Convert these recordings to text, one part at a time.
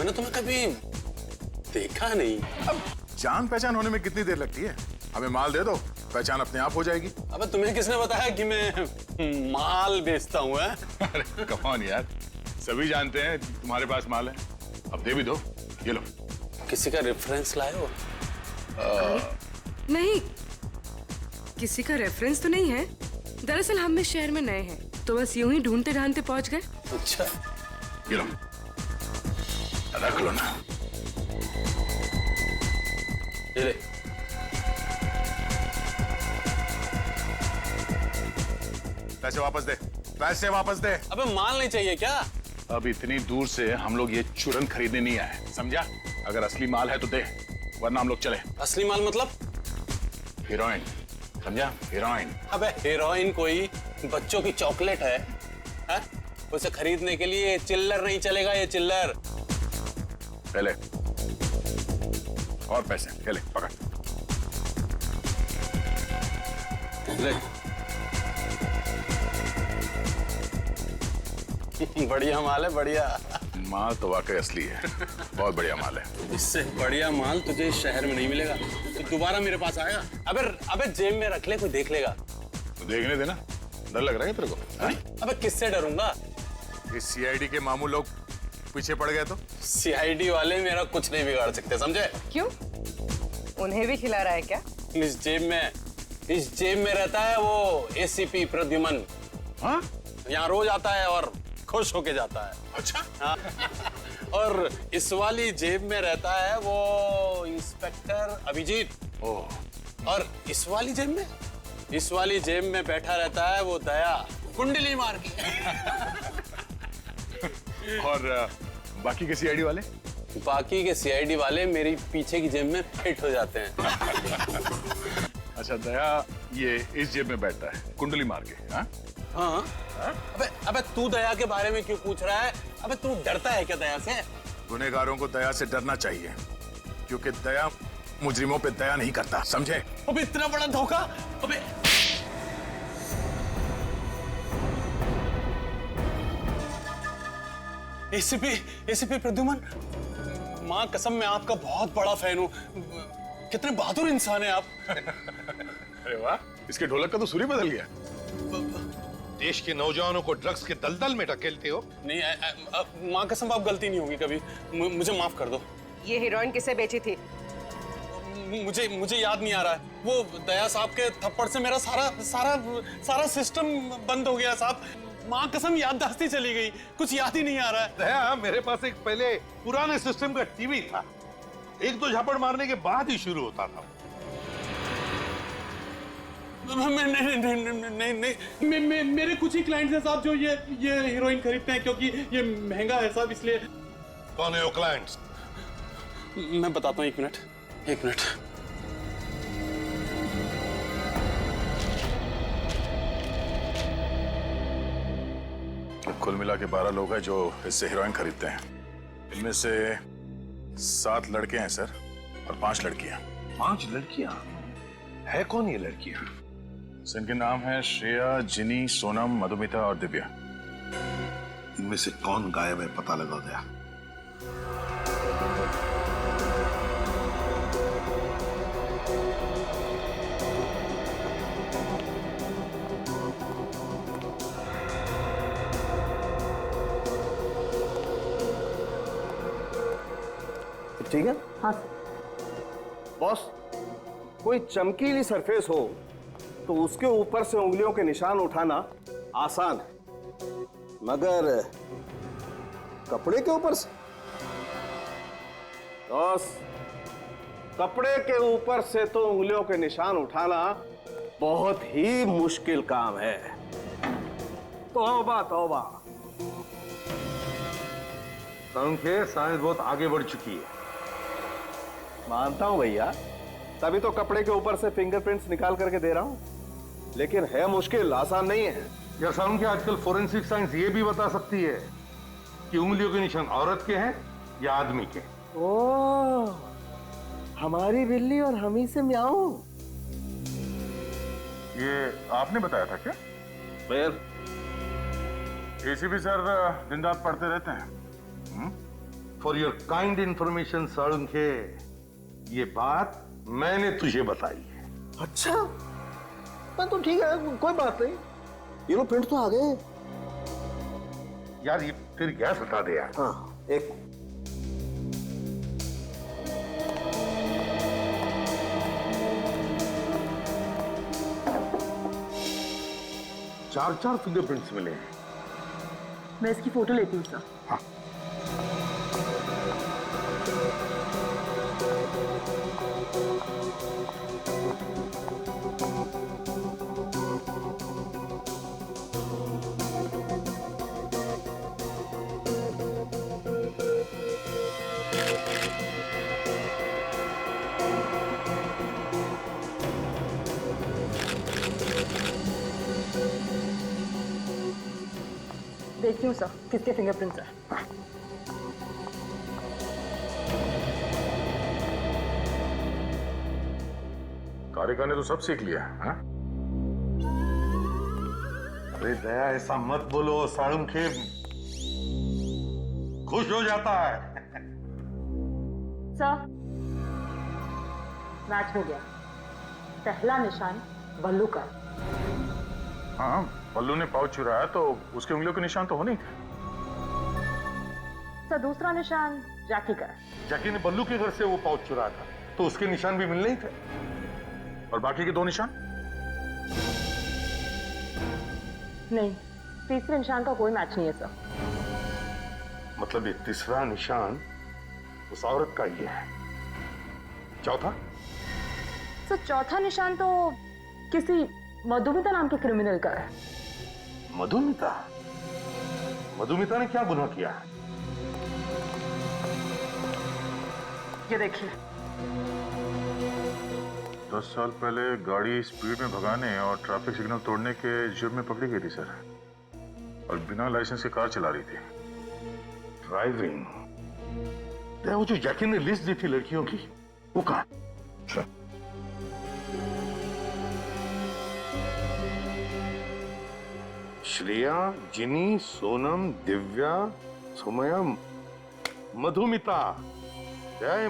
मैंने तुम्हें कभी देखा नहीं। अब जान पहचान होने में कितनी देर लगती है? हमें माल दे दो, पहचान अपने आप हो जाएगी। अबे तुम्हें किसने बताया कि मैं माल बेचता हूँ? अरे कम ऑन यार, सभी जानते हैं तुम्हारे पास माल है, अब दे भी दो। ये लो। किसी का रेफरेंस लाए हो? नहीं, किसी का रेफरेंस तो नहीं है। दरअसल हम इस शहर में नए हैं, तो बस यूं ही ढूंढते ढांढते पहुंच गए। अच्छा, ये लो, रख लो ना। ये ले। पैसे वापस दे, पैसे वापस दे। अबे माल नहीं चाहिए क्या? अब इतनी दूर से हम लोग ये चूरन खरीदने नहीं आए, समझा? अगर असली माल है तो दे, वरना हम लोग चले। असली माल मतलब? हीरोइन, समझा? हीरोइन। अबे हीरोइन कोई बच्चों की चॉकलेट है? उसे खरीदने के लिए चिल्लर नहीं चलेगा, ये चिल्लर। पहले और पैसे, पहले पकड़। ले। बढ़िया माल है, बढ़िया। माल तो वाकई असली है, बहुत बढ़िया माल है। इससे बढ़िया माल तुझे इस शहर में नहीं मिलेगा। तो दोबारा मेरे पास आएगा? अबे जेब में रख ले, कोई देख लेगा। तो देखने देना। डर लग रहा है तेरे को? अबे किससे डरूंगा? इस सीआईडी के मामू लोग पीछे पड़ गए तो? सीआईडी वाले मेरा कुछ नहीं बिगाड़ सकते, समझे? क्यों? उन्हें भी खिला रहा है क्या? इस जेब में रहता है वो एसीपी प्रद्युमन। हाँ? यहाँ रोज आता है और खुश होके जाता है। अच्छा। हाँ। और इस वाली जेब में रहता है वो इंस्पेक्टर अभिजीत। ओह। और इस वाली जेब में बैठा रहता है वो दया, कुंडली मार के। और बाकी के सीआईडी वाले? बाकी के सीआईडी वाले मेरी पीछे की जेब में फिट हो जाते हैं। अच्छा, दया ये इस जेब में बैठता है कुंडली मार के? हाँ? हाँ? अबे तू दया के बारे में क्यों पूछ रहा है? अबे तू डरता है क्या दया से? गुनहगारों को दया से डरना चाहिए, क्योंकि दया मुजरिमों पे दया नहीं करता, समझे? अबे इतना बड़ा धोखा! अबे एसीपी प्रद्युमन, माँ कसम मैं आपका बहुत बड़ा फैन हूँ। कितने बहादुर इंसान हैं आप। अरे वाह, इसके ढोलक का तो सुर ही बदल गया। देश के नौजवानों को ड्रग्स के दलदल में ढकेलते हो। नहीं, माँ कसम आप गलती नहीं होगी कभी, मुझे माफ कर दो। ये हीरोइन किसे बेची थी? मुझे याद नहीं आ रहा है। वो दया साहब के थप्पड़ से मेरा सारा सिस्टम बंद हो गया साहब। माँ कसम याददाश्त ही चली गई, कुछ याद ही नहीं आ रहा है। दया, मेरे पास एक पहले पुराने सिस्टम का टीवी था, एक दो झापड़ मारने के बाद ही शुरू होता था। नहीं, मेरे कुछ ही क्लाइंट्स हैं साहब जो ये हीरोइन खरीदते हैं, क्योंकि ये महंगा है साहब, इसलिए। कौन है वो क्लाइंट्स? मैं बताता हूँ, एक मिनट। कुल मिला के 12 लोग हैं जो इससे हीरोइन खरीदते हैं। इनमें से 7 लड़के हैं सर, और 5 लड़कियां। 5 लड़कियां? है कौन ये लड़कियां? इनके नाम है श्रेया, जिनी, सोनम, मधुमिता और दिव्या। इनमें से कौन गायब है पता लगा दया। ठीक है? हाँ बॉस, कोई चमकीली सरफेस हो तो उसके ऊपर से उंगलियों के निशान उठाना आसान है, मगर कपड़े के ऊपर से? बॉस, कपड़े के ऊपर से तो उंगलियों के निशान उठाना बहुत ही मुश्किल काम है। तौबा तौबा। संख्या साइंस बहुत आगे बढ़ चुकी है। मानता हूं भैया, तभी तो कपड़े के ऊपर से फिंगरप्रिंट्स निकाल करके दे रहा हूं, लेकिन है मुश्किल, आसान नहीं है। यार संख्या, आजकल फोरेंसिक साइंस ये भी बता सकती है कि उंगलियों के निशान औरत के हैं या आदमी के। ओह, हमारी बिल्ली और हम ही से म्याऊं। ये आपने बताया था क्या? फिर एसीपी सर दिन रात पढ़ते रहते हैं। For your kind information Salunkhe, ये बात मैंने तुझे बताई है। अच्छा, मैं तो ठीक है, कोई बात नहीं। ये लो प्रिंट तो आ गए। यार ये फिर गैस हटा दे यार। हाँ, एक 4 फिंगरप्रिंट्स मिले हैं। मैं इसकी फोटो लेती हूँ सर। हाँ। देखती हूँ सर किसके फिंगरप्रिंट्स है। कारिका ने तो सब सीख लिया है। अरे दया, ऐसा मत बोलो, साळुंखे खुश हो जाता है। सर मैच हो गया। पहला निशान बल्लू का। हाँ, बल्लू ने पाउच चुराया तो उसकी उंगलियों के निशान तो होने ही थे। सर दूसरा निशान जैकी का। जैकी ने बल्लू के घर से वो पाउच चुराया था तो उसके निशान भी मिलने ही थे। और बाकी के 2 निशान? नहीं, तीसरे निशान का कोई मैच नहीं है सर। मतलब ये तीसरा निशान उस औरत का ही है। चौथा? सर चौथा निशान तो किसी मधुमिता नाम के क्रिमिनल का है। मधुमिता? मधुमिता ने क्या गुनाह किया है? ये देखिए। 10 साल पहले गाड़ी स्पीड में भगाने और ट्रैफिक सिग्नल तोड़ने के जुर्म में पकड़ी गई थी सर, और बिना लाइसेंस के कार चला रही थी। ड्राइविंग? वो जो जैकी ने लिस्ट दी थी लड़कियों की, वो कहाँ? श्रेया, जिनी, सोनम, दिव्या, सुमया, मधुमिता।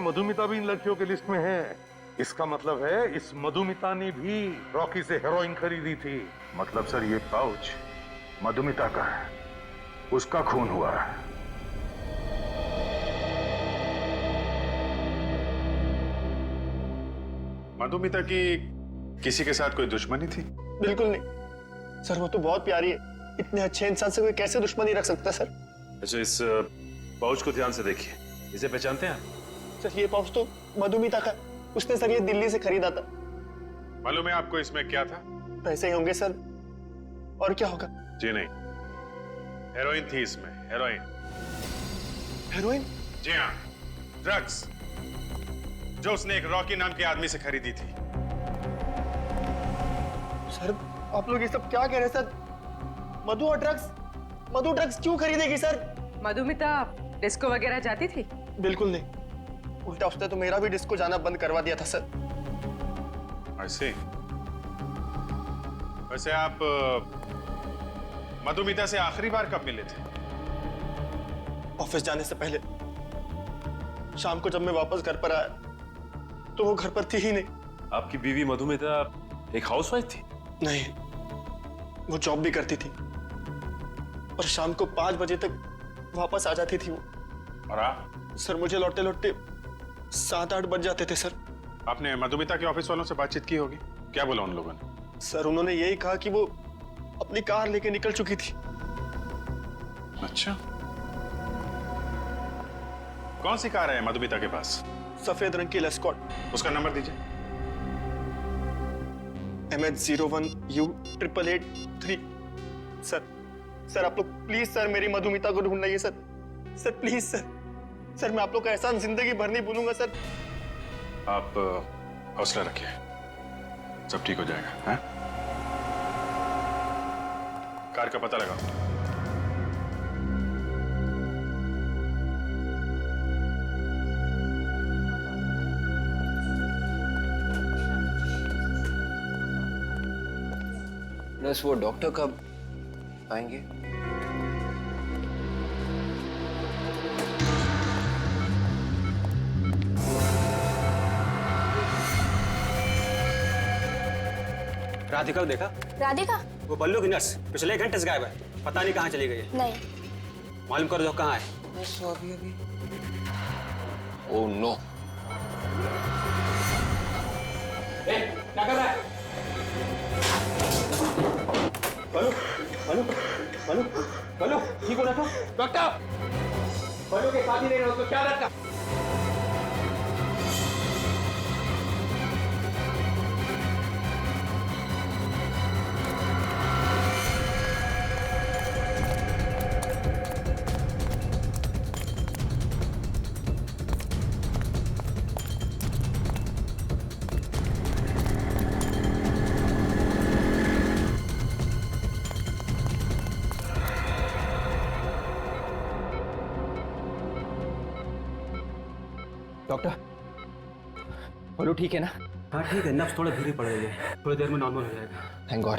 मधुमिता भी इन लड़कियों के लिस्ट में है। इसका मतलब है इस मधुमिता ने भी रॉकी से हेरोइन खरीदी थी। मतलब सर ये पाउच मधुमिता का है, उसका खून हुआ है। मधुमिता की किसी के साथ कोई दुश्मनी थी? बिल्कुल नहीं सर, वो तो बहुत प्यारी है। इतने अच्छे इंसान से कोई कैसे दुश्मनी रख सकता है सर? अच्छा, इस पाउच को ध्यान से देखिए, इसे पहचानते हैं आप? सर ये पाउच तो मधुमिता का, उसने सर ये दिल्ली से खरीदा था। मालूम है आपको इसमें क्या था? पैसे ही होंगे सर, और क्या होगा? जी नहीं, हेरोइन थी इसमें, हेरोइन। हेरोइन? जी हाँ, ड्रग्स, जो उसने एक रॉकी नाम के आदमी से खरीदी थी। सर आप लोग ये सब क्या कह रहे हैं सर? मधु ड्रग्स क्यों खरीदेगी सर? मधुमिता डिस्को वगैरह जाती थी? बिल्कुल नहीं, उल्टा उसने तो मेरा भी डिस्को जाना बंद करवा दिया था सर। ऐसे? वैसे आप मधुमिता से आखिरी बार कब मिले थे? ऑफिस जाने से पहले। शाम को जब मैं वापस घर पर आया तो वो घर पर थी ही नहीं। आपकी बीवी मधुमिता एक हाउसवाइफ थी? नहीं, वो जॉब भी करती थी और शाम को 5 बजे तक वापस आ जाती थी वो। और आप? सर मुझे लौटते लौटते 7-8 बज जाते थे सर। आपने मधुमिता के ऑफिस वालों से बातचीत की होगी, क्या बोला उन लोगों ने? सर उन्होंने यही कहा कि वो अपनी कार लेके निकल चुकी थी। अच्छा, कौन सी कार है मधुमिता के पास? सफेद रंग की लेस्कॉट। उसका नंबर दीजिए। MH01U8883। सर आप लोग प्लीज सर मेरी मधुमिता को ढूंढ लाइए सर प्लीज सर मैं आप लोग का एहसान जिंदगी भर नहीं भूलूंगा सर। आप हौसला रखिए, सब ठीक हो जाएगा। हैं? कार का पता लगाओ। नर्स, वो डॉक्टर कब आएंगे? राधिका को देखा? राधिका? वो बल्लू की नर्स पिछले 1 घंटे से गायब है, पता नहीं कहाँ चली गई है। नहीं। मालूम करो जो कहाँ है। बस अभी अभी। Oh no. क्या कर रहा है? बल्लू, बल्लू, बल्लू, बल्लू, ठीक हो ना तो? डॉक्टर, बल्लू के साथ ही नहीं रहो तो क्या रखा? डॉक्टर, बल्लू ठीक है ना? हाँ ठीक है, नब्ज थोड़ा धीरे पड़ रही है, थोड़ी देर में नॉर्मल हो जाएगा। Thank God.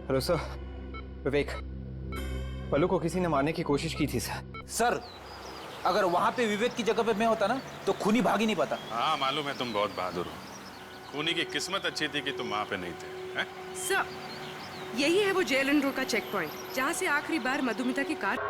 हेलो सर, विवेक, बल्लू को किसी ने मारने की कोशिश की थी सर। सर, अगर वहां पे विवेक की जगह पे मैं होता ना तो खूनी भाग ही नहीं पाता। हाँ मालूम है, तुम बहुत बहादुर हो। खूनी की किस्मत अच्छी थी कि तुम वहां पे नहीं थे। सर, यही है वो जेलन रोड का चेक पॉइंट जहाँ से आखिरी बार मधुमिता की कार।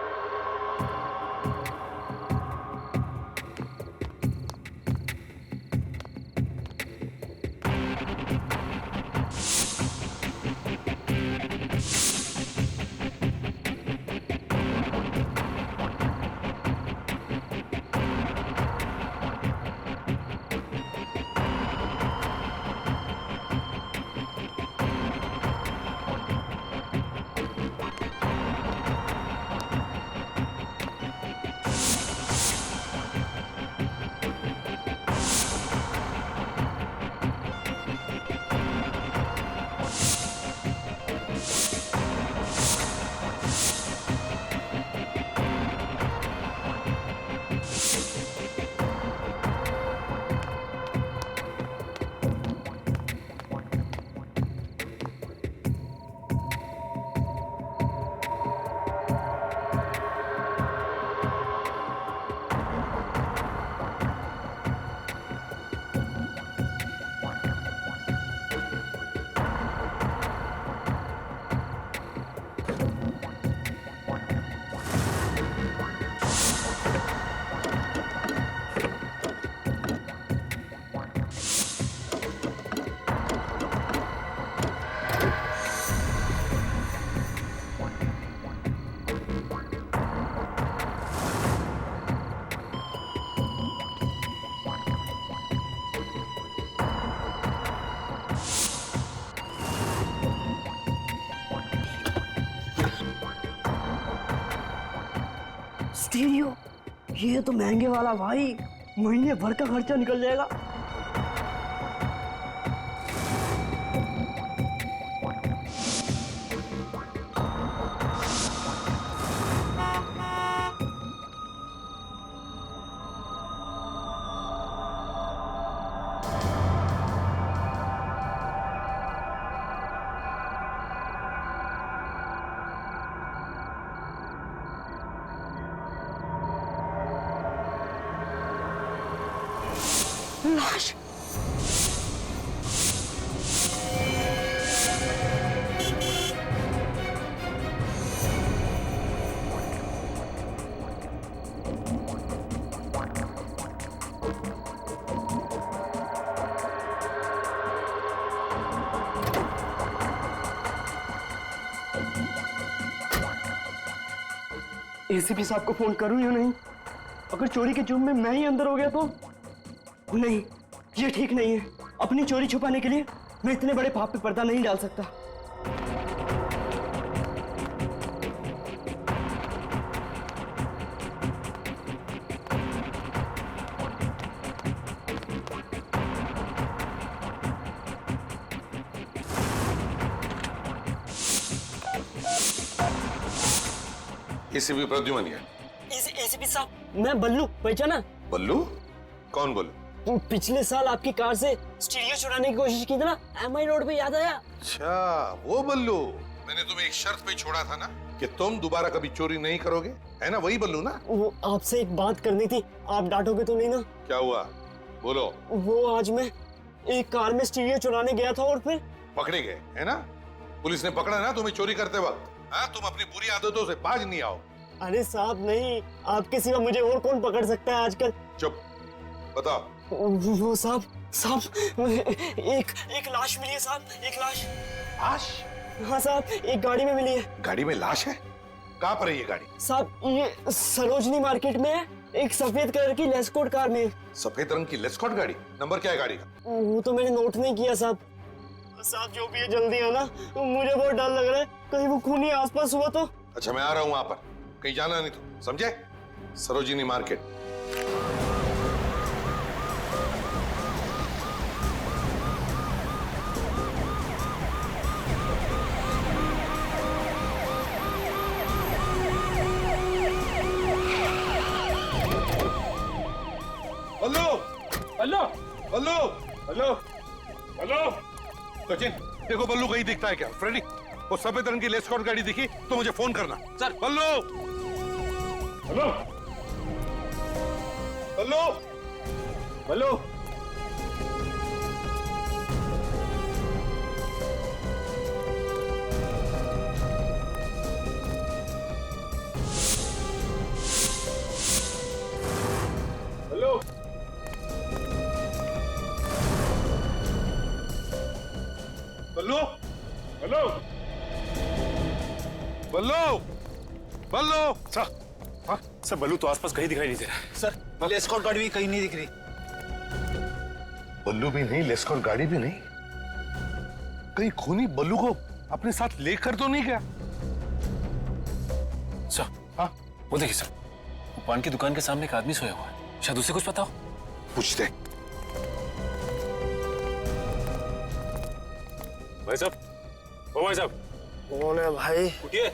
स्टीरियो, ये तो महंगे वाला भाई, महीने भर का खर्चा निकल जाएगा। लाश। एसीपी साहब को फोन करूं या नहीं? अगर चोरी के जुर्म में मैं ही अंदर हो गया तो? नहीं, ये ठीक नहीं है। अपनी चोरी छुपाने के लिए मैं इतने बड़े पाप पे पर्दा नहीं डाल सकता। एसीपी प्रद्युमन है। एसीपी साहब, मैं बल्लू, पहचाना? बल्लू? कौन बल्लू? पिछले साल आपकी कार से स्टीरियो चुराने की कोशिश की थी ना, एमआई रोड पे, याद आया? अच्छा, वो बल्लू। मैंने तुम्हें एक शर्त पे छोड़ा था ना कि तुम दोबारा कभी चोरी नहीं करोगे, है ना? वही बल्लू ना? वो आपसे एक बात करनी थी, आप डांटोगे तो नहीं ना? क्या हुआ? बोलो। वो आज मैं एक कार में स्टीरियो चुराने गया था और फिर पकड़े गए है ना? पुलिस ने पकड़ा ना तुम्हें चोरी करते वक्त। हाँ, तुम अपनी बुरी आदतों से बाज नहीं आओ। अरे साहब नहीं, आपके सिवा मुझे और कौन पकड़ सकता है आजकल। चुप, बताओ। वो साहब एक लाश मिली है साहब, एक लाश। लाश? हाँ साहब, एक गाड़ी में मिली है। गाड़ी में लाश है? कहाँ पर है ये गाड़ी? साहब ये सरोजनी मार्केट में है, एक सफेद कलर की लेस्कोट कार में। सफेद रंग की लेस्कॉट गाड़ी? नंबर क्या है गाड़ी का? वो तो मैंने नोट नहीं किया साहब। साहब जो भी है जल्दी आना, मुझे बहुत डर लग रहा है, कहीं वो खूनी आसपास हुआ तो। अच्छा मैं आ रहा हूँ वहां पर, कहीं जाना नहीं तो, समझे? Sarojini market. Hello hello hello hello hello. Sachin देखो बल्लू कहीं दिखता है क्या? फ्रेडी वो सफेद रंग की लेस्कॉट गाड़ी दिखी तो मुझे फोन करना। सर। बल्लू। हेलो बल्लू। हेलो। हेलो। बल्लू। हेलो। बल्लू। बल्लू। सर बल्लू तो आसपास कहीं दिखाई नहीं दे रहा। सर लेस्कॉट गाड़ी भी कहीं नहीं दिख रही। बल्लू भी नहीं, लेस्कॉट गाड़ी भी नहीं। कहीं खूनी बल्लू को अपने साथ लेकर तो नहीं गया? सर हाँ वो देखिए सर, वो पान की दुकान के सामने एक आदमी सोया हुआ है, शायद उसे कुछ पता हो। पूछते। भाई साहब, ओ भाई साहब। कौन है भाई? उठिए।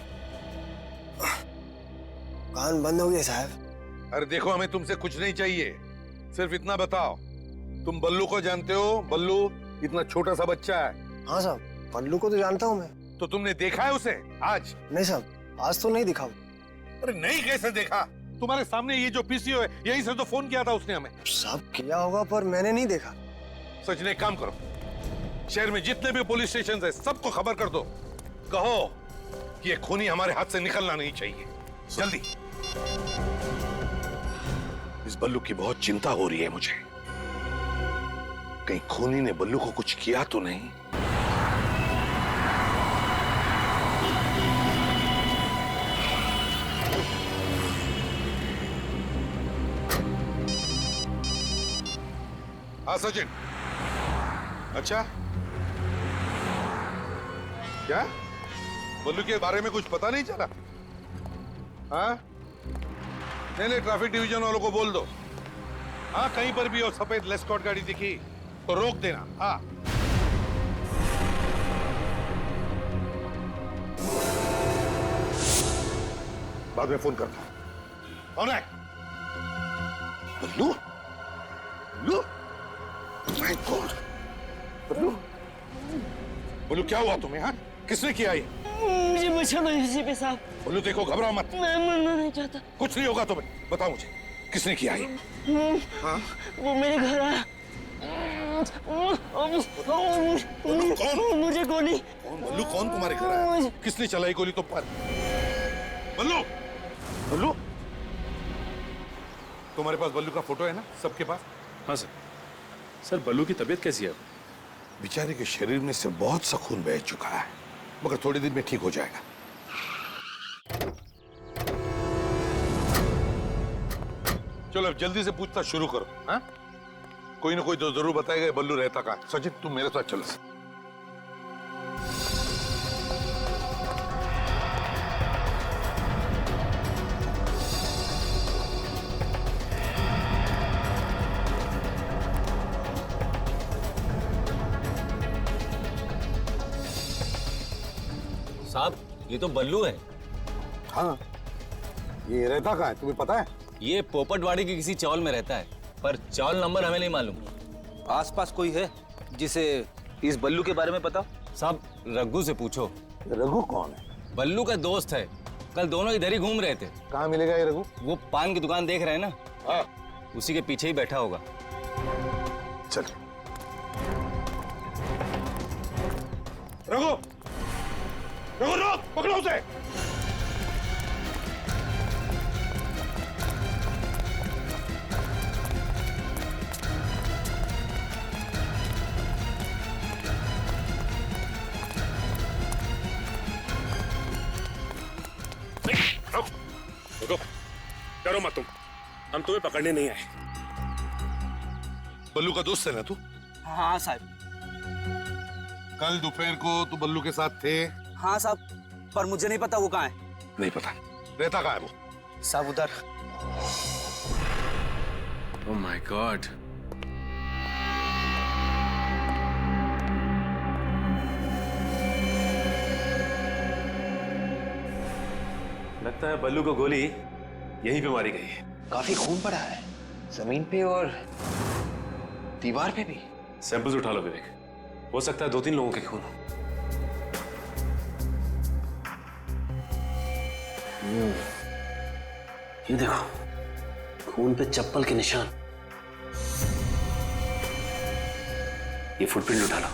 कान बंद हो गए साहब। अरे देखो हमें तुमसे कुछ नहीं चाहिए, सिर्फ इतना बताओ, तुम बल्लू को जानते हो? बल्लू इतना छोटा सा बच्चा है। हाँ साहब, बल्लू को तो जानता हूँ मैं। तो तुमने देखा है उसे आज? नहीं साहब, आज तो नहीं दिखा। अरे नहीं कैसे देखा? तुम्हारे सामने ये जो पीसीओ है यहीं से तो फोन किया था उसने हमें। सब किया होगा पर मैंने नहीं देखा। सच ने एक काम करो, शहर में जितने भी पुलिस स्टेशन है सबको खबर कर दो, कहो कि ये खूनी हमारे हाथ से निकलना नहीं चाहिए, जल्दी। इस बल्लू की बहुत चिंता हो रही है मुझे, कहीं खूनी ने बल्लू को कुछ किया तो नहीं। हाँ सचिन। अच्छा क्या बल्लू के बारे में कुछ पता नहीं चला? हाँ नहीं, ट्रैफिक डिवीजन वालों को बोल दो, हाँ कहीं पर भी हो सफेद लेस्कॉट गाड़ी दिखी तो रोक देना। हाँ बाद में फोन करता हूं। कौन है? बल्लू? बल्लू? My God! बल्लू? बल्लू क्या हुआ तुम्हें? हाँ किसने किया ये? मुझे बचाना है इसी पे साहब। बल्लू देखो घबराओ मत। मैं मरना नहीं चाहता। कुछ नहीं होगा तुम्हें, बताओ मुझे किसने किया ये? हाँ? वो मेरे घर आया। कौन? मुझे गोली। कौन? बल्लू कौन तुम्हारे घर आया? किसने चलाई गोली तुम पर? बल्लू? बल्लू? तुम्हारे पास बल्लू का फोटो है ना सबके पास? हाँ सर। सर बल्लू की तबीयत कैसी है? बेचारे के शरीर में से बहुत सा खून बह चुका है, मगर थोड़ी देर में ठीक हो जाएगा। चलो अब जल्दी से पूछताछ शुरू करो। हाँ कोई ना कोई तो जरूर बताएगा बल्लू रहता कहाँ। सचिन तुम मेरे साथ चलो। साहब ये तो बल्लू है। हाँ ये रहता कहाँ है तुम्हें पता है? ये पोपटवाड़ी के किसी चौल में रहता है, पर चौल नंबर हमें नहीं मालूम। आसपास कोई है जिसे इस बल्लू के बारे में पता? साहब रघु से पूछो। रघु कौन है? बल्लू का दोस्त है, कल दोनों इधर ही घूम रहे थे। कहाँ मिलेगा ये रघु? वो पान की दुकान देख रहे हैं ना? हाँ उसी के पीछे ही बैठा होगा। चल। रघु, रघु रोक, पकड़ो उसे। रुको, डरो मत तुम, हम तुम्हें पकड़ने नहीं आए। बल्लू का दोस्त है ना तू? हाँ साहब। कल दोपहर को तू बल्लू के साथ थे? हाँ साहब, पर मुझे नहीं पता वो कहाँ है। नहीं पता। रहता कहाँ है वो? साहब उधर। Oh my God. लगता है बल्लू को गोली यहीं पे मारी गई है। काफी खून पड़ा है जमीन पे और दीवार पे भी। सैंपल्स उठा लो विवेक, हो सकता है 2-3 लोगों के खून हो। ये देखो, खून पे चप्पल के निशान। ये फुटप्रिंट उठा लो।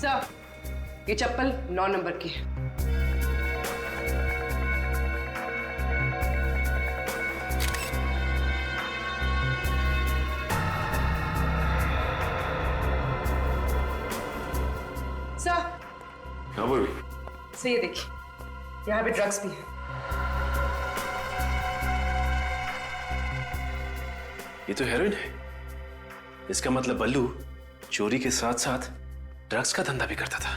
सर, ये चप्पल 9 नंबर की है। सर, हाँ बोल। सर ये देखिए, यहाँ पे ड्रग्स भी है। ये तो हेरोइन है। इसका मतलब बल्लू चोरी के साथ साथ ड्रग्स का धंधा भी करता था।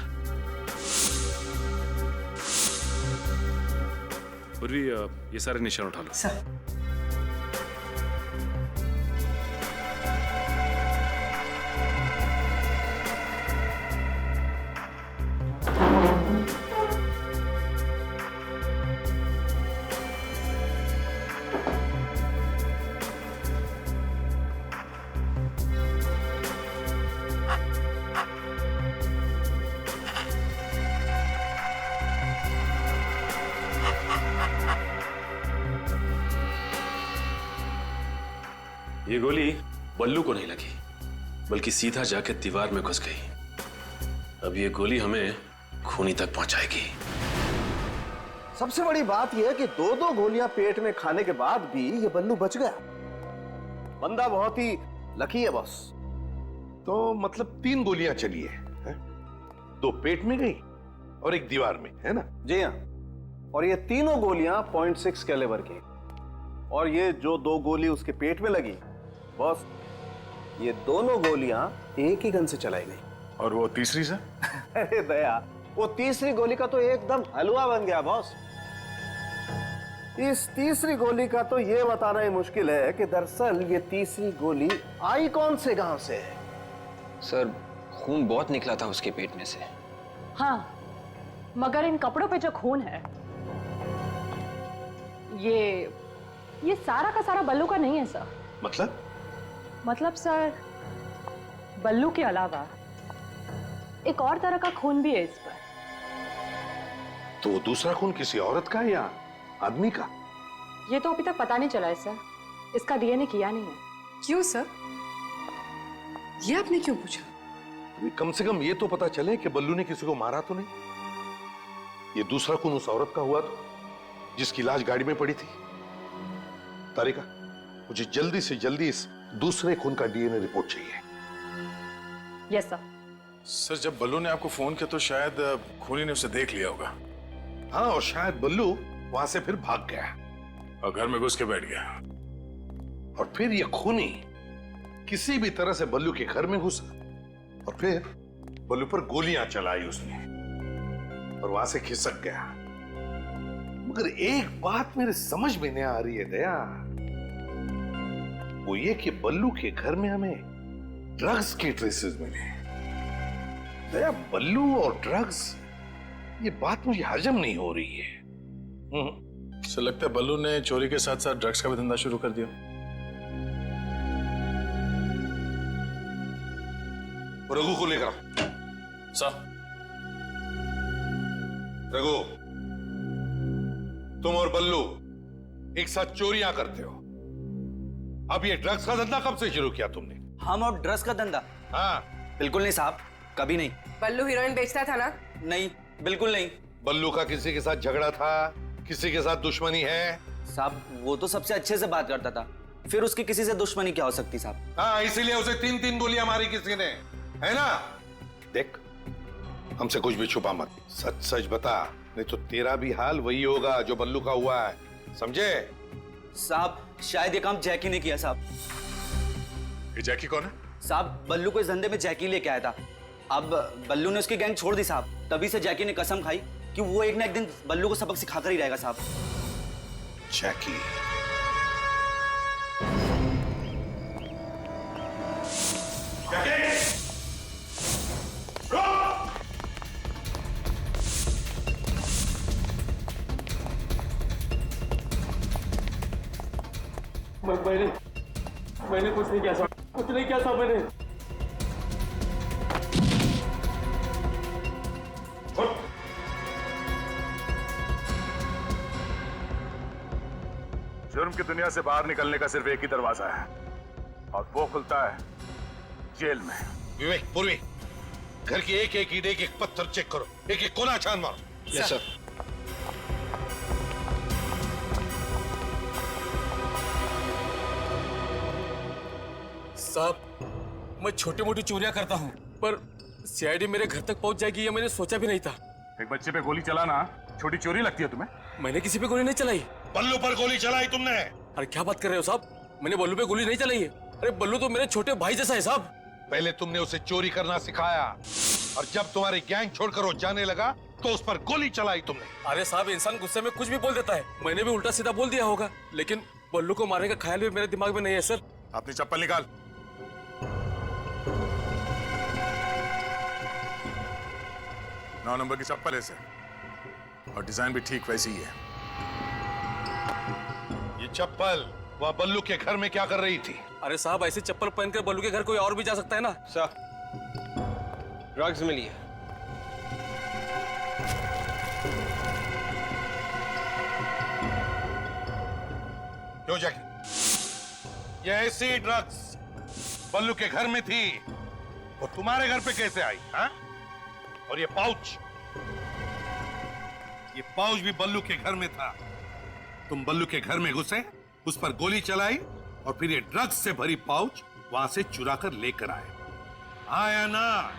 पूर्वी, ये सारे निशान उठा लो। सर, ये गोली बल्लू को नहीं लगी, बल्कि सीधा जाके दीवार में घुस गई। अब ये गोली हमें खूनी तक पहुंचाएगी। सबसे बड़ी बात यह है कि 2-2 गोलियां पेट में खाने के बाद भी ये बल्लू बच गया। बंदा बहुत ही लकी है बॉस। तो मतलब 3 गोलियां चली है? 2 पेट में गई और 1 दीवार में, है ना? जी हाँ, और ये तीनों गोलियां 0.6 कैलिबर की। और ये जो 2 गोली उसके पेट में लगी, बॉस, ये दोनों गोलियां एक ही गन से चलाई गई। और वो तीसरी से? अरे दया, वो तीसरी गोली का तो एकदम हलवा बन गया बॉस। इस तीसरी गोली का तो ये बताना ही मुश्किल है कि दरअसल ये तीसरी गोली आई कौन से गांव से है। सर, खून बहुत निकला था उसके पेट में से। हाँ, मगर इन कपड़ों पे जो खून है, ये सारा का सारा बल्लू का नहीं है सर। मतलब सर, बल्लू के अलावा एक और तरह का खून भी है इस पर। तो दूसरा खून किसी औरत का या आदमी का? ये तो अभी तक पता नहीं चला है सर, इसका डीएनए किया नहीं है। क्यों सर? ये आपने क्यों पूछा? कम से कम ये तो पता चले कि बल्लू ने किसी को मारा तो नहीं। ये दूसरा खून उस औरत का हुआ तो, जिसकी लाश गाड़ी में पड़ी थी। तारिका, मुझे जल्दी से जल्दी इस दूसरे खून का डीएनए रिपोर्ट चाहिए। Yes sir. सर, जब बल्लू ने आपको फोन किया तो शायद खूनी ने उसे देख लिया होगा। हाँ, और शायद बल्लू वहां से फिर भाग गया और घर में घुस के बैठ गया। और फिर ये खूनी किसी भी तरह से बल्लू के घर में घुसा और फिर बल्लू पर गोलियां चलाई उसने और वहां से खिसक गया। मगर एक बात मेरे समझ में नहीं आ रही है दया, वो ये कि बल्लू के घर में हमें ड्रग्स के ट्रेसेस मिले। दया, बल्लू और ड्रग्स, ये बात मुझे हजम नहीं हो रही है। सर, लगता है बल्लू ने चोरी के साथ साथ ड्रग्स का भी धंधा शुरू कर दिया। रघु को लेकर आ। सर। रघु, तुम और बल्लू एक साथ चोरियां करते हो। अब ये ड्रग्स का धंधा कब से शुरू किया तुमने? हम और ड्रग्स का धंधा? हाँ। बिल्कुल नहीं साहब, कभी नहीं। बल्लू हीरोइन बेचता था ना? नहीं, बिल्कुल नहीं। बल्लू का किसी के साथ झगड़ा था, किसी के साथ दुश्मनी है? साहब वो तो सबसे अच्छे से बात करता था, फिर उसकी किसी से दुश्मनी क्या हो सकती साहब? हाँ, इसीलिए उसे 3-3 गोलियां मारी किसी ने, है ना? देख, हमसे कुछ भी छुपा मत, सच सच बता, नहीं तो तेरा भी हाल वही होगा जो बल्लू का हुआ है, समझे? साहब शायद ये काम जैकी ने किया साहब। ये जैकी कौन है? साहब बल्लू को इस धंधे में जैकी लेके आया था। अब बल्लू ने उसकी गैंग छोड़ दी साहब, तभी से जैकी ने कसम खाई कि वो एक ना एक दिन बल्लू को सबक सिखाकर ही रहेगा साहब। जैकी? मैंने कुछ नहीं किया साहब, कुछ नहीं किया साहब मैंने। जुर्म की दुनिया से बाहर निकलने का सिर्फ एक ही दरवाजा है और वो खुलता है जेल में। विवेक, पूर्वी, घर की एक एक ईंट, एक एक पत्थर चेक करो, एक एक कोना छान मारो। Yes sir. साहब मैं छोटी मोटी चोरियां करता हूँ, पर सीआईडी मेरे घर तक पहुंच जाएगी ये मैंने सोचा भी नहीं था। एक बच्चे पे गोली चलाना छोटी चोरी लगती है तुम्हें? मैंने किसी पे गोली नहीं चलाई। बल्लू पर गोली चलाई तुमने? अरे क्या बात कर रहे हो साहब, मैंने बल्लू पे गोली नहीं चलाई है। अरे बल्लू तो मेरे छोटे भाई जैसा है साहब। पहले तुमने उसे चोरी करना सिखाया और जब तुम्हारी गैंग छोड़कर वो जाने लगा तो उस पर गोली चलाई तुमने। अरे साहब इंसान गुस्से में कुछ भी बोल देता है, मैंने भी उल्टा सीधा बोल दिया होगा, लेकिन बल्लू को मारने का ख्याल भी मेरे दिमाग में नहीं है सर। अपनी चप्पल निकाल। नौ नंबर की चप्पल है सर, और डिजाइन भी ठीक वैसी ही है। ये चप्पल वह बल्लू के घर में क्या कर रही थी? अरे साहब ऐसी चप्पल पहनकर बल्लू के घर कोई और भी जा सकता है ना? सर ड्रग्स मिली है। क्यों जैकी? ये ऐसी ड्रग्स बल्लू के घर में थी, वो तुम्हारे घर पे कैसे आई? हाँ? और ये पाउच भी बल्लू के घर में था। तुम बल्लू के घर में घुसे, उस पर गोली चलाई और फिर ये ड्रग्स से भरी पाउच वहां से चुरा कर लेकर आए, आया ना?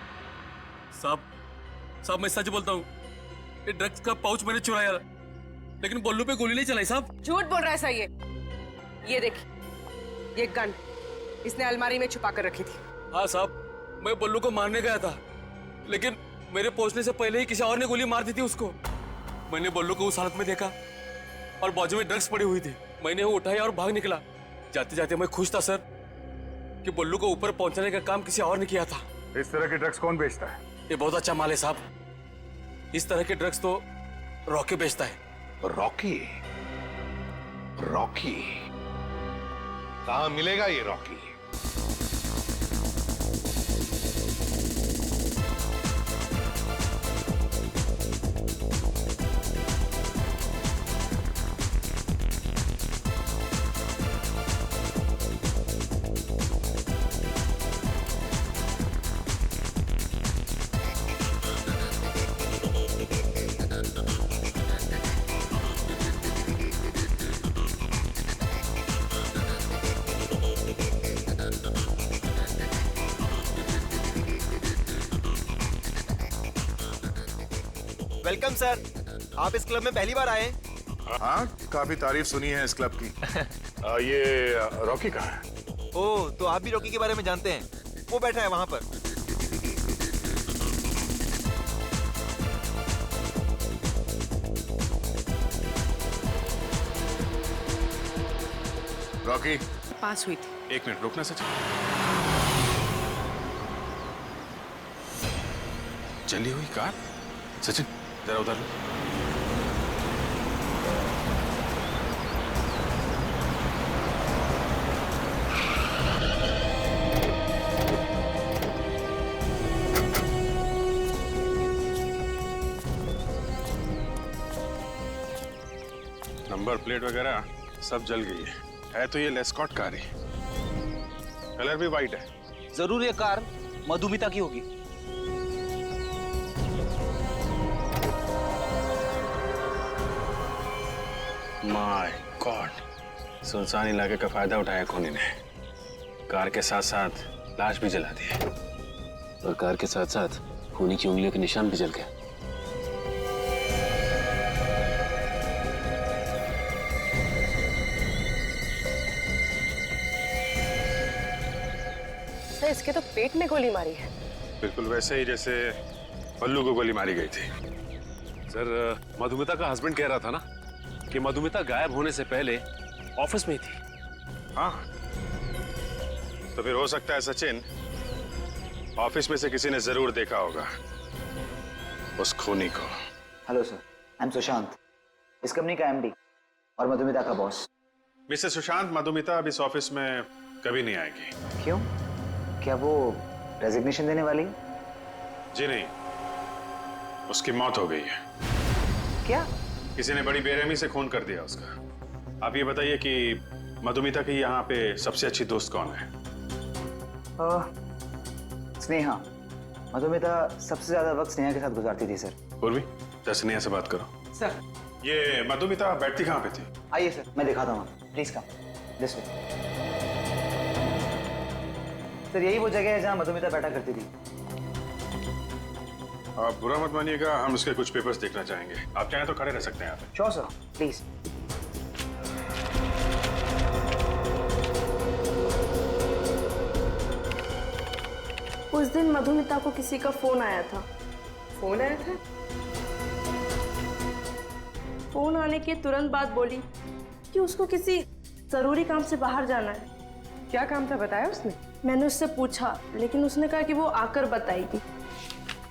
साहब मैं सच बोलता हूँ, ये ड्रग्स का पाउच मैंने चुराया, लेकिन बल्लू पे गोली नहीं चलाई साहब। झूठ बोल रहा है सर ये देखिए, ये गन इसने अलमारी में छुपा कर रखी थी। हाँ साहब, मैं बल्लू को मारने गया था, लेकिन मेरे पहुंचने से पहले ही किसी और ने गोली मार दी थी उसको। मैंने बल्लू को उस हालत में देखा और बाजू में ड्रग्स पड़ी हुई थी, मैंने वो उठाया और भाग निकला। जाते जाते मैं खुश था सर कि बल्लू को ऊपर पहुंचाने का काम किसी और ने किया था। इस तरह के ड्रग्स कौन बेचता है? ये बहुत अच्छा माल है साहब, इस तरह के ड्रग्स तो रॉकी बेचता है। रॉकी? रॉकी कहाँ मिलेगा ये रॉकी? वेलकम सर, आप इस क्लब में पहली बार आए? हाँ, काफी तारीफ सुनी है इस क्लब की। ये रॉकी कहाँ है? ओह, तो आप भी रॉकी के बारे में जानते हैं? वो बैठा है वहां पर। रॉकी पास हुई थी। एक मिनट रुकना सचिन। जली हुई कार? सचिन जरा उधर लो। नंबर प्लेट वगैरह सब जल गई है तो ये लेस्कॉट कार है, कलर भी वाइट है। जरूर ये कार मधुमिता की होगी। माय गॉड, सुनसान इलाके का फायदा उठाया खूनी ने, कार के साथ साथ लाश भी जला दी और कार के साथ साथ खूनी की उंगलियों के निशान भी जल गए। सर इसके तो पेट में गोली मारी है। बिल्कुल वैसे ही जैसे बल्लू को गोली मारी गई थी। सर मधुमिता का हस्बैंड कह रहा था ना कि मधुमिता गायब होने से पहले ऑफिस में ही थी। हाँ, तो फिर हो सकता है सचिन ऑफिस में से किसी ने जरूर देखा होगा उस खूनी को। Hello sir, I am Sushant, इस कंपनी का एमडी और मधुमिता का बॉस। मिस्टर सुशांत, मधुमिता अब इस ऑफिस में कभी नहीं आएगी। क्यों? क्या वो रेजिग्नेशन देने वाली है? जी नहीं, उसकी मौत हो गई है। क्या? किसी ने बड़ी बेरहमी से खून कर दिया उसका। आप ये बताइए कि मधुमिता की यहाँ पे सबसे अच्छी दोस्त कौन है? स्नेहा। मधुमिता सबसे ज्यादा वक्त स्नेहा के साथ गुजारती थी सर। पूर्वी, जरा स्नेहा से बात करो। सर। ये मधुमिता बैठती कहाँ पे थी? आइए सर, मैं दिखाता हूँ, please come this way. Sir यही वो जगह है जहाँ मधुमिता बैठा करती थी। आप बुरा मत मानिएगा, हम उसके कुछ पेपर्स देखना चाहेंगे। आप चाहें तो खड़े रह सकते हैं यहाँ पे। Sure sir, please. उस दिन मधुमिता को किसी का फोन आया था। फोन आया था? फोन आने के तुरंत बाद बोली कि उसको किसी जरूरी काम से बाहर जाना है। क्या काम था बताया उसने? मैंने उससे पूछा लेकिन उसने कहा कि वो आकर बताएगी।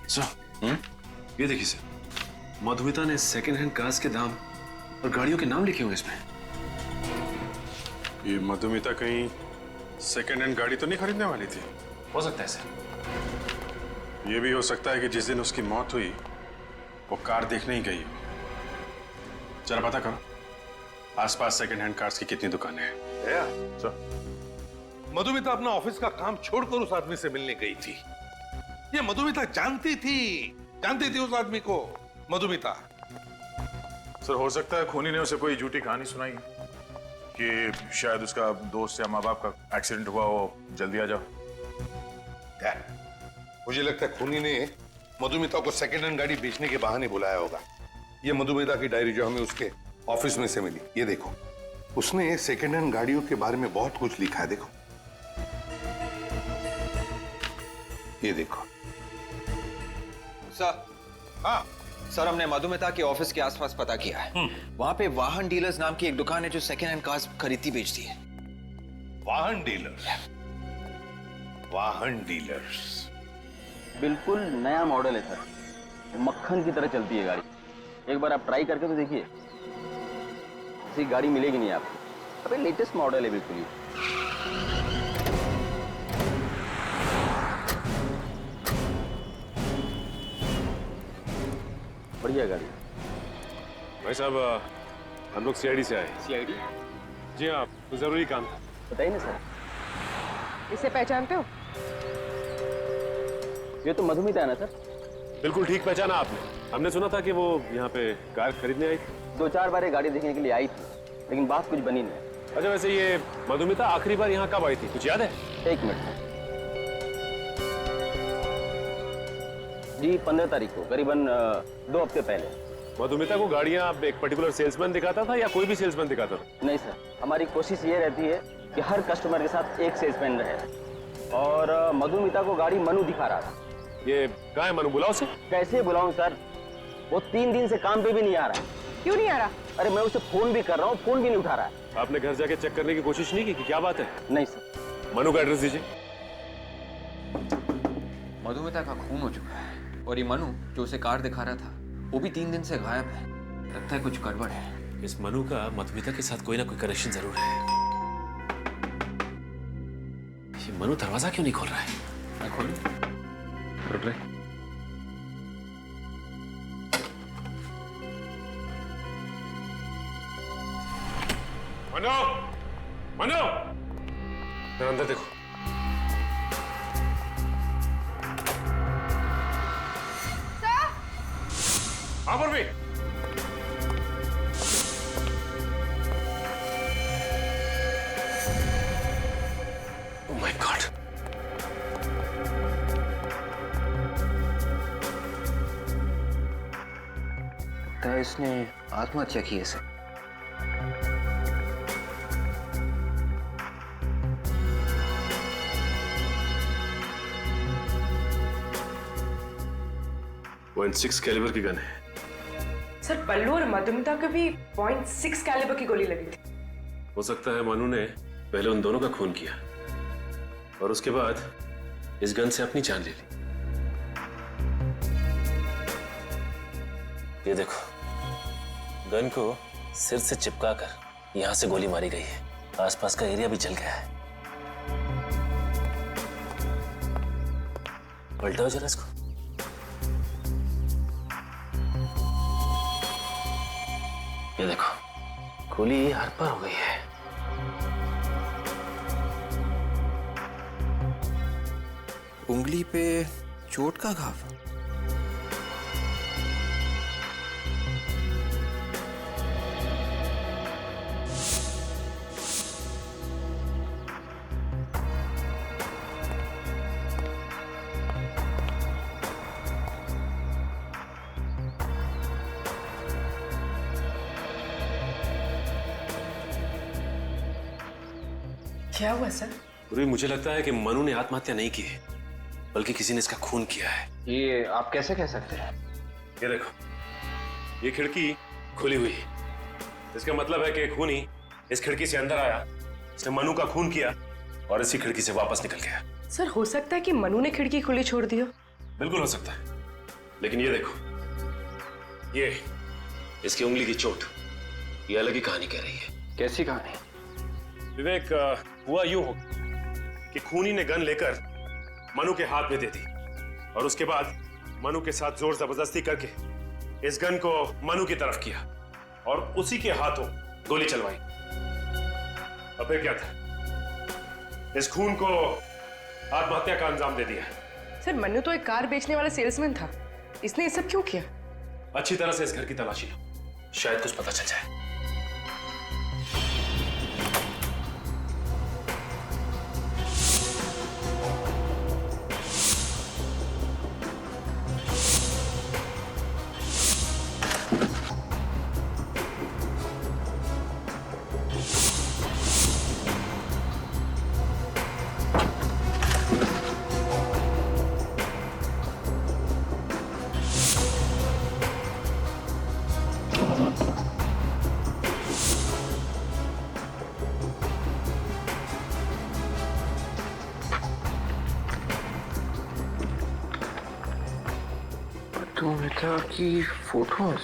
सर, ये देखिए सर, मधुमिता ने सेकंड हैंड कार्स के दाम और गाड़ियों के नाम लिखे हुए इसमें। ये मधुमिता कहीं सेकंड हैंड गाड़ी तो नहीं खरीदने वाली थी? हो सकता है सर। ये भी हो सकता है कि जिस दिन उसकी मौत हुई वो कार देखने ही गई हो। जरा पता करो आसपास सेकंड हैंड कार्स की कितनी दुकानें हैं। मधुमिता अपना ऑफिस का काम छोड़कर उस आदमी से मिलने गई थी। ये मधुमिता जानती थी उस आदमी को। मधुमिता। सर हो सकता है खूनी ने उसे कोई झूठी कहानी सुनाई कि शायद उसका दोस्त या माँ बाप का एक्सीडेंट हुआ हो, जल्दी आ जाओ। क्या? मुझे लगता है खूनी ने मधुमिता को सेकेंड हैंड गाड़ी बेचने के बहाने बुलाया होगा। ये मधुमिता की डायरी जो हमें उसके ऑफिस में से मिली, ये देखो, उसने सेकेंड हैंड गाड़ियों के बारे में बहुत कुछ लिखा है। देखो, ये देखो। सर। हाँ सर, हमने मधुमिता के ऑफिस के आसपास पता किया है। वहां पे वाहन डीलर्स नाम की एक दुकान है जो सेकेंड हैंड कार्स खरीदती बेचती है। वाहन डीलर्स? वाहन डीलर्स बिल्कुल नया मॉडल है सर, मक्खन की तरह चलती है गाड़ी। एक बार आप ट्राई करके तो देखिए, ऐसी गाड़ी मिलेगी नहीं आपको। अबे लेटेस्ट मॉडल है बिल्कुल ही। बढ़िया गाड़ी। भाई साहब, हम लोग सीआईडी से आए। सीआईडी? जी हाँ, तो जरूरी काम था। बताइए ना सर। इसे पहचानते हो? ये तो मधुमिता है ना सर? बिल्कुल ठीक पहचाना आपने। हमने सुना था कि वो यहाँ पे कार खरीदने आई थी। 2-4 बार ये गाड़ी देखने के लिए आई थी, लेकिन बात कुछ बनी नहीं। अच्छा, वैसे ये मधुमिता आखिरी बार यहाँ कब आई थी, कुछ याद है? 1 मिनट जी, 15 तारीख को, करीबन 2 हफ्ते पहले। मधुमिता को गाड़ियाँ एक पर्टिकुलर सेल्समैन दिखाता था या कोई भी सेल्समैन दिखाता था? नहीं सर, हमारी कोशिश ये रहती है कि हर कस्टमर के साथ एक सेल्समैन रहे। और मधुमिता को गाड़ी मनु दिखा रहा था। ये कहाँ है मनु, बुलाओ उसे। कैसे बुलाऊं सर, वो 3 दिन से काम पे भी नहीं आ रहा है। क्यों नहीं आ रहा? अरे मैं उसे फोन भी कर रहा हूँ, फोन भी नहीं उठा रहा है। आपने घर जाके चेक करने की कोशिश नहीं की कि क्या बात है? नहीं सर। मनु का एड्रेस दीजिए। मधुमिता का खून हो चुका है और ये मनु जो उसे कार दिखा रहा था वो भी 3 दिन से गायब है। लगता है कुछ गड़बड़ है। इस मनु का मधुमिता के साथ कोई ना कोई कनेक्शन जरूर है। ये मनु दरवाजा क्यों नहीं खोल रहा है? मैं खोलूं? रुक रहे। मनो, मनो, मेरे अंदर देखो। हाँ पर भी। Oh my God. इसने आत्महत्या की है सर। .6 कैलिबर की गन है। सर पल्लू और मधुमिता को भी .6 कैलिबर की गोली लगी थी। हो सकता है मनु ने पहले उन दोनों का खून किया और उसके बाद इस गन से अपनी जान ले ली। ये देखो, गन को सिर से चिपकाकर यहां से गोली मारी गई है। आसपास का एरिया भी जल गया है। पलटाओ जरा इसको। ये देखो, गोली हर पार हो गई है। उंगली पे चोट का घाव। क्या हुआ सर? पूरी मुझे लगता है कि मनु ने आत्महत्या नहीं की है, बल्कि किसी ने इसका खून किया है। ये आप कैसे कह सकते हैं? ये देखो, ये खिड़की खुली हुई है। इसका मतलब है कि खूनी इस खिड़की से अंदर आया, इसने मनु का खून किया और इसी खिड़की से वापस निकल गया। सर हो सकता है कि मनु ने खिड़की खुली छोड़ दी हो। बिल्कुल हो सकता है, लेकिन ये देखो, ये इसकी उंगली की चोट, ये अलग ही कहानी कह रही है। कैसी कहानी? विवेक, हुआ यूं हो कि खूनी ने गन लेकर मनु के हाथ में दे दी और उसके बाद मनु के साथ जोर जबरदस्ती करके इस गन को मनु की तरफ किया और उसी के हाथों गोली चलवाई। अब फिर क्या था? इस खून को आत्महत्या का अंजाम दे दिया। सर मनु तो एक कार बेचने वाला सेल्समैन था, इसने ये सब क्यों किया? अच्छी तरह से इस घर की तलाशी लो, शायद कुछ पता चल जाए। मधुमिता की फोटोज।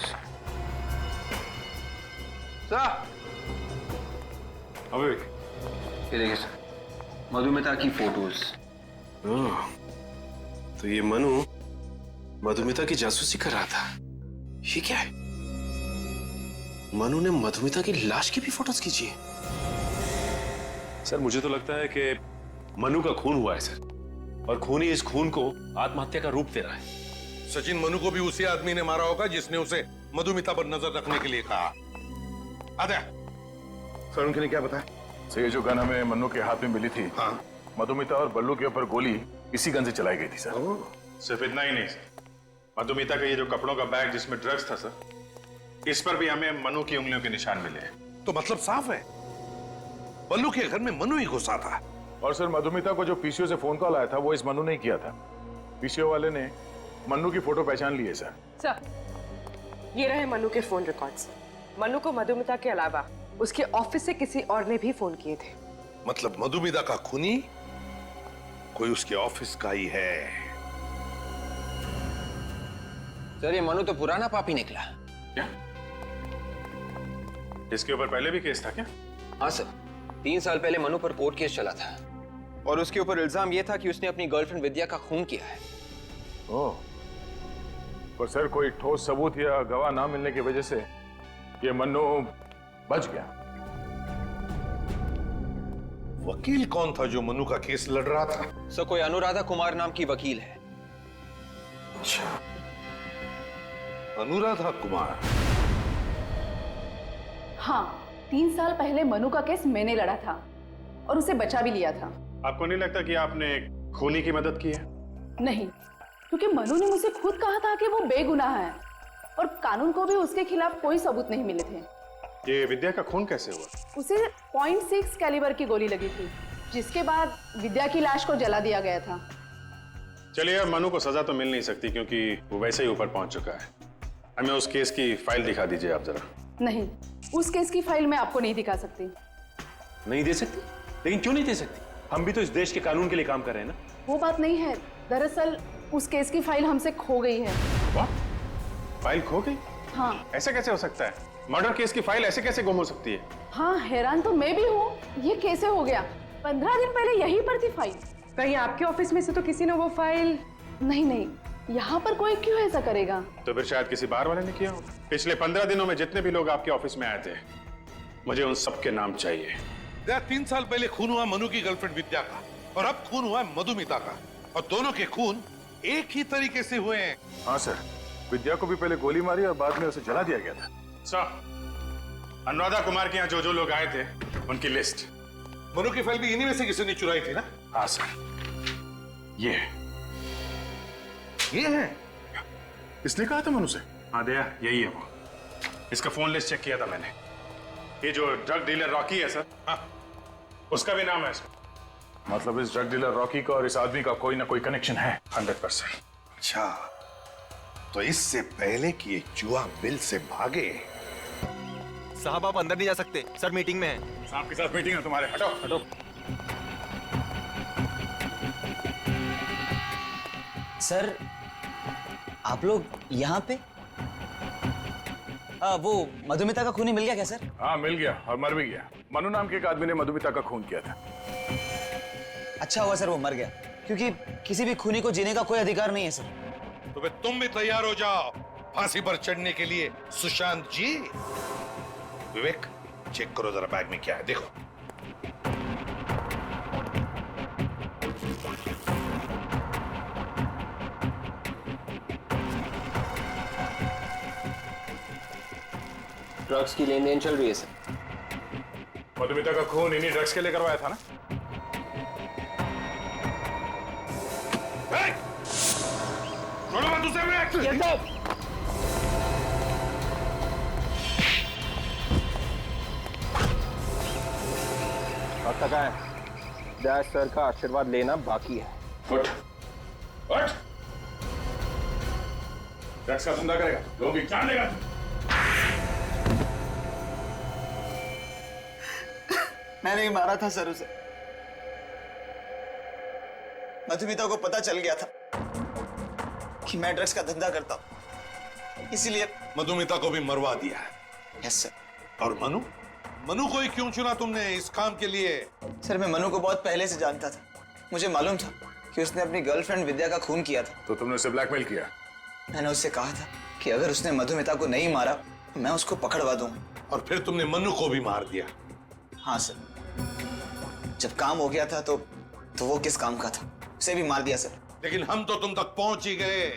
अबे ये देखिए सर, मधुमिता की फोटोज। तो ये मनु मधुमिता की जासूसी कर रहा था। ये क्या है? मनु ने मधुमिता की लाश की भी फोटोज खींची है। सर मुझे तो लगता है कि मनु का खून हुआ है सर, और खूनी इस खून को आत्महत्या का रूप दे रहा है। सचिन, मनु को भी उसी आदमी ने मारा होगा जिसने उसे मधुमिता पर नजर रखने के लिए कहा। आजा सर, उनके ने क्या बताया? सर, ये जो गन हमें मन्नू के हाथ में मिली थी, हाँ, मधुमिता और बल्लू के ऊपर गोली इसी गन से चलाई गई थी सर। सिर्फ इतना ही नहीं सर, मधुमिता का ये जो कपड़ों का बैग जिसमें ड्रग्स था सर, इस पर भी हमें मनु की उंगलियों के निशान मिले हैं। तो मतलब साफ है, बल्लू के घर में मनु ही घुसा था। और सर, मधुमिता को जो पीसीओ से फोन कॉल आया था वो इस मनु ने किया था। पीसीओ वाले ने मन्नू की फोटो पहचान ली है सर। सर ये रहे मनु के फोन रिकॉर्ड्स। मनु को मधुमिता के अलावा उसके ऑफिस से किसी और ने भी फोन किए थे। मतलब मधुमिता का खूनी कोई उसके ऑफिस का ही है। सर ये मनु तो पुराना पापी निकला। क्या? इसके ऊपर पहले भी केस था क्या? हाँ सर, 3 साल पहले मनु पर कोर्ट केस चला था और उसके ऊपर इल्जाम यह था कि उसने अपनी गर्लफ्रेंड विद्या का खून किया है। ओह, पर सर कोई ठोस सबूत या गवाह ना मिलने की वजह से ये मन्नू बच गया। वकील कौन था जो मनु का केस लड़ रहा था? सर कोई अनुराधा कुमार नाम की वकील है। अच्छा, अनुराधा कुमार। हाँ, 3 साल पहले मनु का केस मैंने लड़ा था और उसे बचा भी लिया था। आपको नहीं लगता कि आपने खूनी की मदद की है? नहीं, क्योंकि मनु ने मुझे खुद कहा था कि वो बेगुनाह है और कानून को भी उसके खिलाफ कोई सबूत नहीं मिले थे। ये विद्या का खून कैसे हुआ? उसे .6 कैलिबर की गोली लगी थी, जिसके बाद विद्या की लाश को जला दिया गया था। चलिए, अब मनु को सजा तो मिल नहीं सकती क्योंकि वो वैसे ही ऊपर पहुंच चुका है। हमें उस केस की फाइल दिखा दीजिए आप जरा। नहीं, उस केस की फाइल मैं आपको नहीं दिखा सकती। नहीं दे सकती? लेकिन क्यों नहीं दे सकती? हम भी तो इस देश के कानून के लिए काम कर रहे हैं ना। वो बात नहीं है, दरअसल उस केस की फाइल हमसे खो गई है। फाइल खो गई? हाँ। ऐसा कैसे हो सकता है? मर्डर केस की फाइल ऐसे कैसे गुम हो सकती है? हाँ, हैरान तो मैं भी हूँ, ये कैसे हो गया? 15 दिन पहले यहीं पर थी फाइल। कहीं आपके ऑफिस में से तो किसी ने वो फाइल? नहीं, यहाँ पर कोई क्यों ऐसा करेगा? तो फिर शायद किसी बाहर वाले ने किया हो। पिछले 15 दिनों में जितने भी लोग आपके ऑफिस में आए थे, मुझे उन सबके नाम चाहिए। 3 साल पहले खून हुआ मनु की गर्लफ्रेंड विद्या का, और अब खून हुआ मधुमिता का, और दोनों के खून एक ही तरीके से हुए हैं। हाँ सर, विद्या को भी पहले गोली मारी और बाद में उसे जला दिया गया था। सर, अनुराधा कुमार के यहाँ जो जो लोग आए थे उनकी लिस्ट। मनु की फाइल भी इन्हीं में से किसी ने चुराई थी ना? हाँ सर, ये है। इसने कहा था मनु से? हाँ दया, यही है वो। इसका फोन लिस्ट चेक किया था मैंने। ये जो ड्रग डीलर रॉकी है सर, हाँ, उसका भी नाम है सर। मतलब इस ड्रग डीलर रॉकी का और इस आदमी का कोई ना कोई कनेक्शन है। 100%। अच्छा, तो इससे पहले कि ये जुआ बिल से भागे। साहब आप अंदर नहीं जा सकते, सर मीटिंग में है। साहब के साथ मीटिंग है तुम्हारे, हटो हटो। सर, आप लोग यहाँ पे? वो मधुमिता का खूनी मिल गया क्या सर? हाँ मिल गया, और मर भी गया। मनु नाम के एक आदमी ने मधुमिता का खून किया था। अच्छा हुआ सर वो मर गया, क्योंकि किसी भी खूनी को जीने का कोई अधिकार नहीं है सर। तो फिर तुम भी तैयार हो जाओ फांसी पर चढ़ने के लिए, सुशांत जी। विवेक, चेक करो जरा बैग में क्या है, देखो। ड्रग्स की लेन देन चल रही है सर। मधुमिता का खून इन्हीं ड्रग्स के लिए करवाया था ना? छोड़ो मत उसे, विवेक। अब तक है, जय सर का आशीर्वाद लेना बाकी है। उठ, उठ। ड्रग्स का धंधा करेगा, लोगों की जान लेगा। मैंने ही मारा था सर उसे। मधुमिता को पता चल गया था कि मैं ड्रग्स का धंधा करता हूं, इसीलिए मधुमिता को भी मरवा दिया है। Yes sir. और मनु? मनु को ही क्यों चुना तुमने इस काम के लिए? सर, मैं मनु को बहुत पहले से जानता था। मुझे मालूम था कि उसने अपनी गर्लफ्रेंड विद्या का खून किया था। तो तुमने उसे ब्लैकमेल किया? मैंने उससे कहा था कि अगर उसने मधुमिता को नहीं मारा तो मैं उसको पकड़वा दूंगा। और फिर तुमने मनु को भी मार दिया? हाँ सर, जब काम हो गया था तो वो किस काम का था, उसे भी मार दिया सर। लेकिन हम तो तुम तक पहुंच ही गए।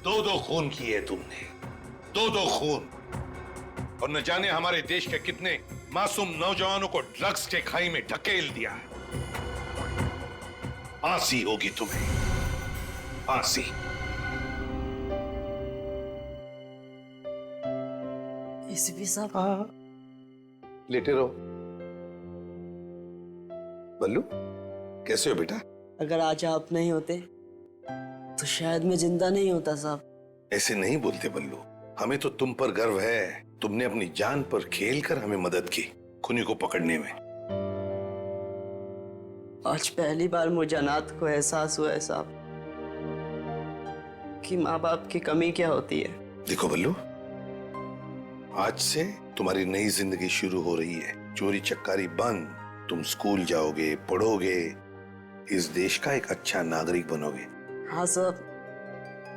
2 खून किए तुमने, 2 खून। और न जाने हमारे देश के कितने मासूम नौजवानों को ड्रग्स के खाई में ढकेल दिया। फांसी होगी तुम्हें, फांसी। एसीपी साहब। हाँ, लेटे रहो। बल्लू, कैसे हो बेटा? अगर आज आप नहीं होते तो शायद मैं जिंदा नहीं होता साहब। ऐसे नहीं बोलते बल्लू, हमें तो तुम पर गर्व है। तुमने अपनी जान पर खेलकर हमें मदद की खूनी को पकड़ने में। आज पहली बार मुझे अनाथ को एहसास हुआ है साहब कि माँ बाप की कमी क्या होती है। देखो बल्लू, आज से तुम्हारी नई जिंदगी शुरू हो रही है। चोरी चक्कारी बंद, तुम स्कूल जाओगे, पढ़ोगे, इस देश का एक अच्छा नागरिक बनोगे। हाँ साहब,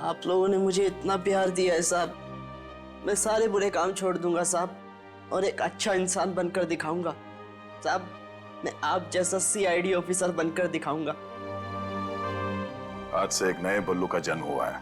आप लोगों ने मुझे इतना प्यार दिया है साहब, मैं सारे बुरे काम छोड़ दूंगा साहब और एक अच्छा इंसान बनकर दिखाऊंगा साहब। मैं आप जैसा सीआईडी ऑफिसर बनकर दिखाऊंगा। आज से एक नए बल्लू का जन्म हुआ है।